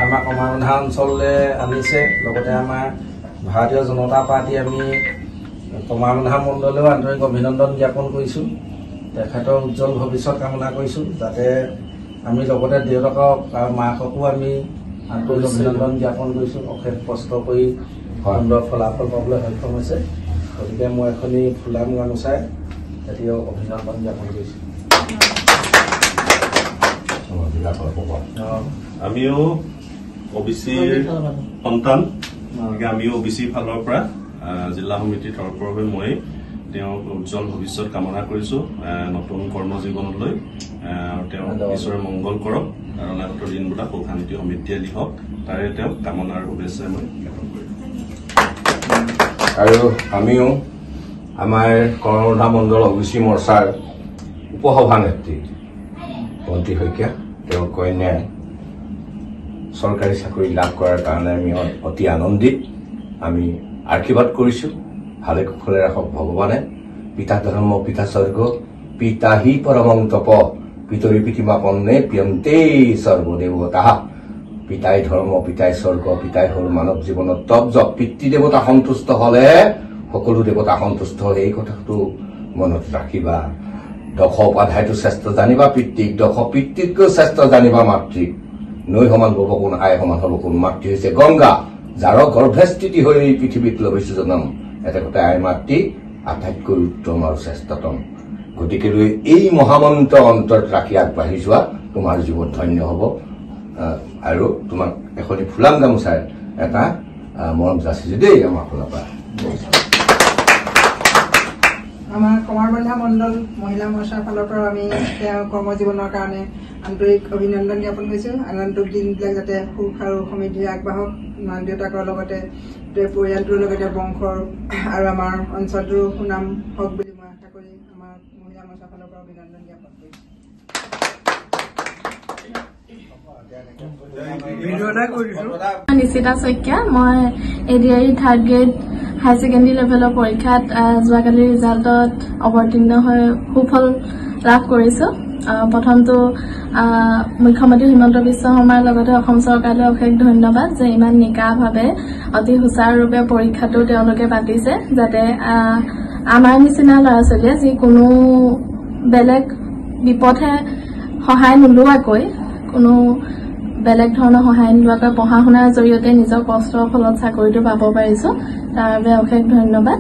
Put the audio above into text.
আমাক কমাৰবন্ধা অঞ্চললৈ আনিছে। লগতে আমাৰ ভাৰতীয় জনতা পাৰ্টি আমি কমাৰবন্ধা মণ্ডলেও আন্তৰিক অভিনন্দন জ্ঞাপন কৰিছোঁ। তেখেতৰ উজ্জ্বল ভৱিষ্যত কামনা কৰিছোঁ। যাতে আমি লগতে দেউতাকক আৰু মাককো আমি আন্তৰিক অভিনন্দন জ্ঞাপন কৰিছোঁ। অশেষ কষ্ট কৰি সুন্দৰ ফলাফল পাবলৈ সক্ষম হৈছে। গতিকে মই এখনি ফুলাম গামোচাই তেতিয়াও অভিনন্দন জ্ঞাপন কৰিছোঁ। আমিও OBCৰ সন্তান, আমিও OBC ফালৰ পৰা জিলা সমিতিৰ তৰফৰ হৈ মই তেওঁক উজ্জ্বল ভৱিষ্যত কামনা কৰিছোঁ নতুন কৰ্মজীৱনলৈ। তেওঁ ঈশ্বৰে মংগল কৰক আৰু অনাগত দিনবিলাক সুখ শান্তি সমৃদ্ধিশালী হওক, তাৰে তেওঁক কামনাৰ শুভেচ্ছা মই জ্ঞাপন কৰিম। আৰু আমিও আমাৰ কমাৰবন্ধা মণ্ডল OBC মৰ্চাৰ উপসভানেত্ৰী বন্তি শইকীয়া, তেওঁৰ কন্যাই চৰকাৰী চাকৰি লাভ কৰাৰ কাৰণে আমি অতি আনন্দিত। আমি আশীৰ্বাদ কৰিছোঁ, ভালে কুশলে ৰাখক ভগৱানে। পিতা ধৰ্ম পিতা স্বৰ্গ পিতাহি পৰমং তপ পিতৰি পিতৃমাপন্নে প্ৰিয়ন্তে সৰ্বদেৱতা। পিতাই ধৰ্ম পিতাই স্বৰ্গ পিতাই হ'ল মানৱ জীৱনত তপ জপ। পিতৃদেৱতা সন্তুষ্ট হলে সকলো দেৱতা সন্তুষ্ট হয়, এই কথাটো মনত ৰাখিবা। দশ উপাধ্যায়টো শ্ৰেষ্ঠ জানিবা পিতৃক, দশ পিতৃতকৈ শ্ৰেষ্ঠ জানিবা মাতৃক। নৈ সমান হব কোন আই সমান হব কোন, মাতৃ হৈছে গংগা, যাৰ গৰ্ভস্থিতি হৈ পৃথিৱীত লভিছো জনম। এটা কথা আই মাতৃ আটাইতকৈ উত্তম আৰু শ্ৰেষ্ঠতম। গতিকে এই মহামন্ত্ৰ অন্তৰত ৰাখি আগবাঢ়ি যোৱা, তোমাৰ জীৱন ধন্য হব। আৰু তোমাক এখনি ফুলাম গামোচাৰ এটা মৰম যাচিছো দেই আমাৰ ফালৰ পৰা। আমাৰ কমাৰবন্ধা মণ্ডল মহিলা মৰ্চাৰ ফালৰ পৰা আমি তেওঁৰ কৰ্মজীৱনৰ কাৰণে আন্তৰিক অভিনন্দন জ্ঞাপন কৰিছোঁ। আগন্তুক দিনবিলাক যাতে সুখ আৰু সমৃদ্ধি আগবাঢ়ক, মাক দেউতাকৰ লগতে পৰিয়ালটোৰ লগতে বংশৰ আৰু আমাৰ অঞ্চলটোৰ সুনাম হওক বুলি মই আশা কৰি আমাৰ মহিলা মৰ্চাৰ ফালৰ পৰা অভিনন্দন জ্ঞাপন কৰিছোঁ। নিশিতা শইকীয়া, মই ADI 3rd grade higher secondary লেভেলৰ পৰীক্ষাত যোৱাকালি ৰিজাল্টত অৱতীৰ্ণ হৈ সুফল লাভ কৰিছোঁ। প্ৰথমটো মুখ্যমন্ত্ৰী হিমন্ত বিশ্ব শৰ্মাৰ লগতে অসম চৰকাৰলৈ অশেষ ধন্যবাদ যে ইমান নিকাভাৱে অতি সুচাৰুৰূপে পৰীক্ষাটো তেওঁলোকে পাতিছে, যাতে আমাৰ নিচিনা ল'ৰা ছোৱালীয়ে যিকোনো বেলেগ বিপথে সহায় নোলোৱাকৈ, কোনো বেলেগ ধৰণৰ সহায় নোলোৱাকৈ পঢ়া শুনাৰ জৰিয়তে নিজৰ কষ্টৰ ফলত চাকৰিটো পাব পাৰিছো, তাৰ বাবে অশেষ ধন্যবাদ।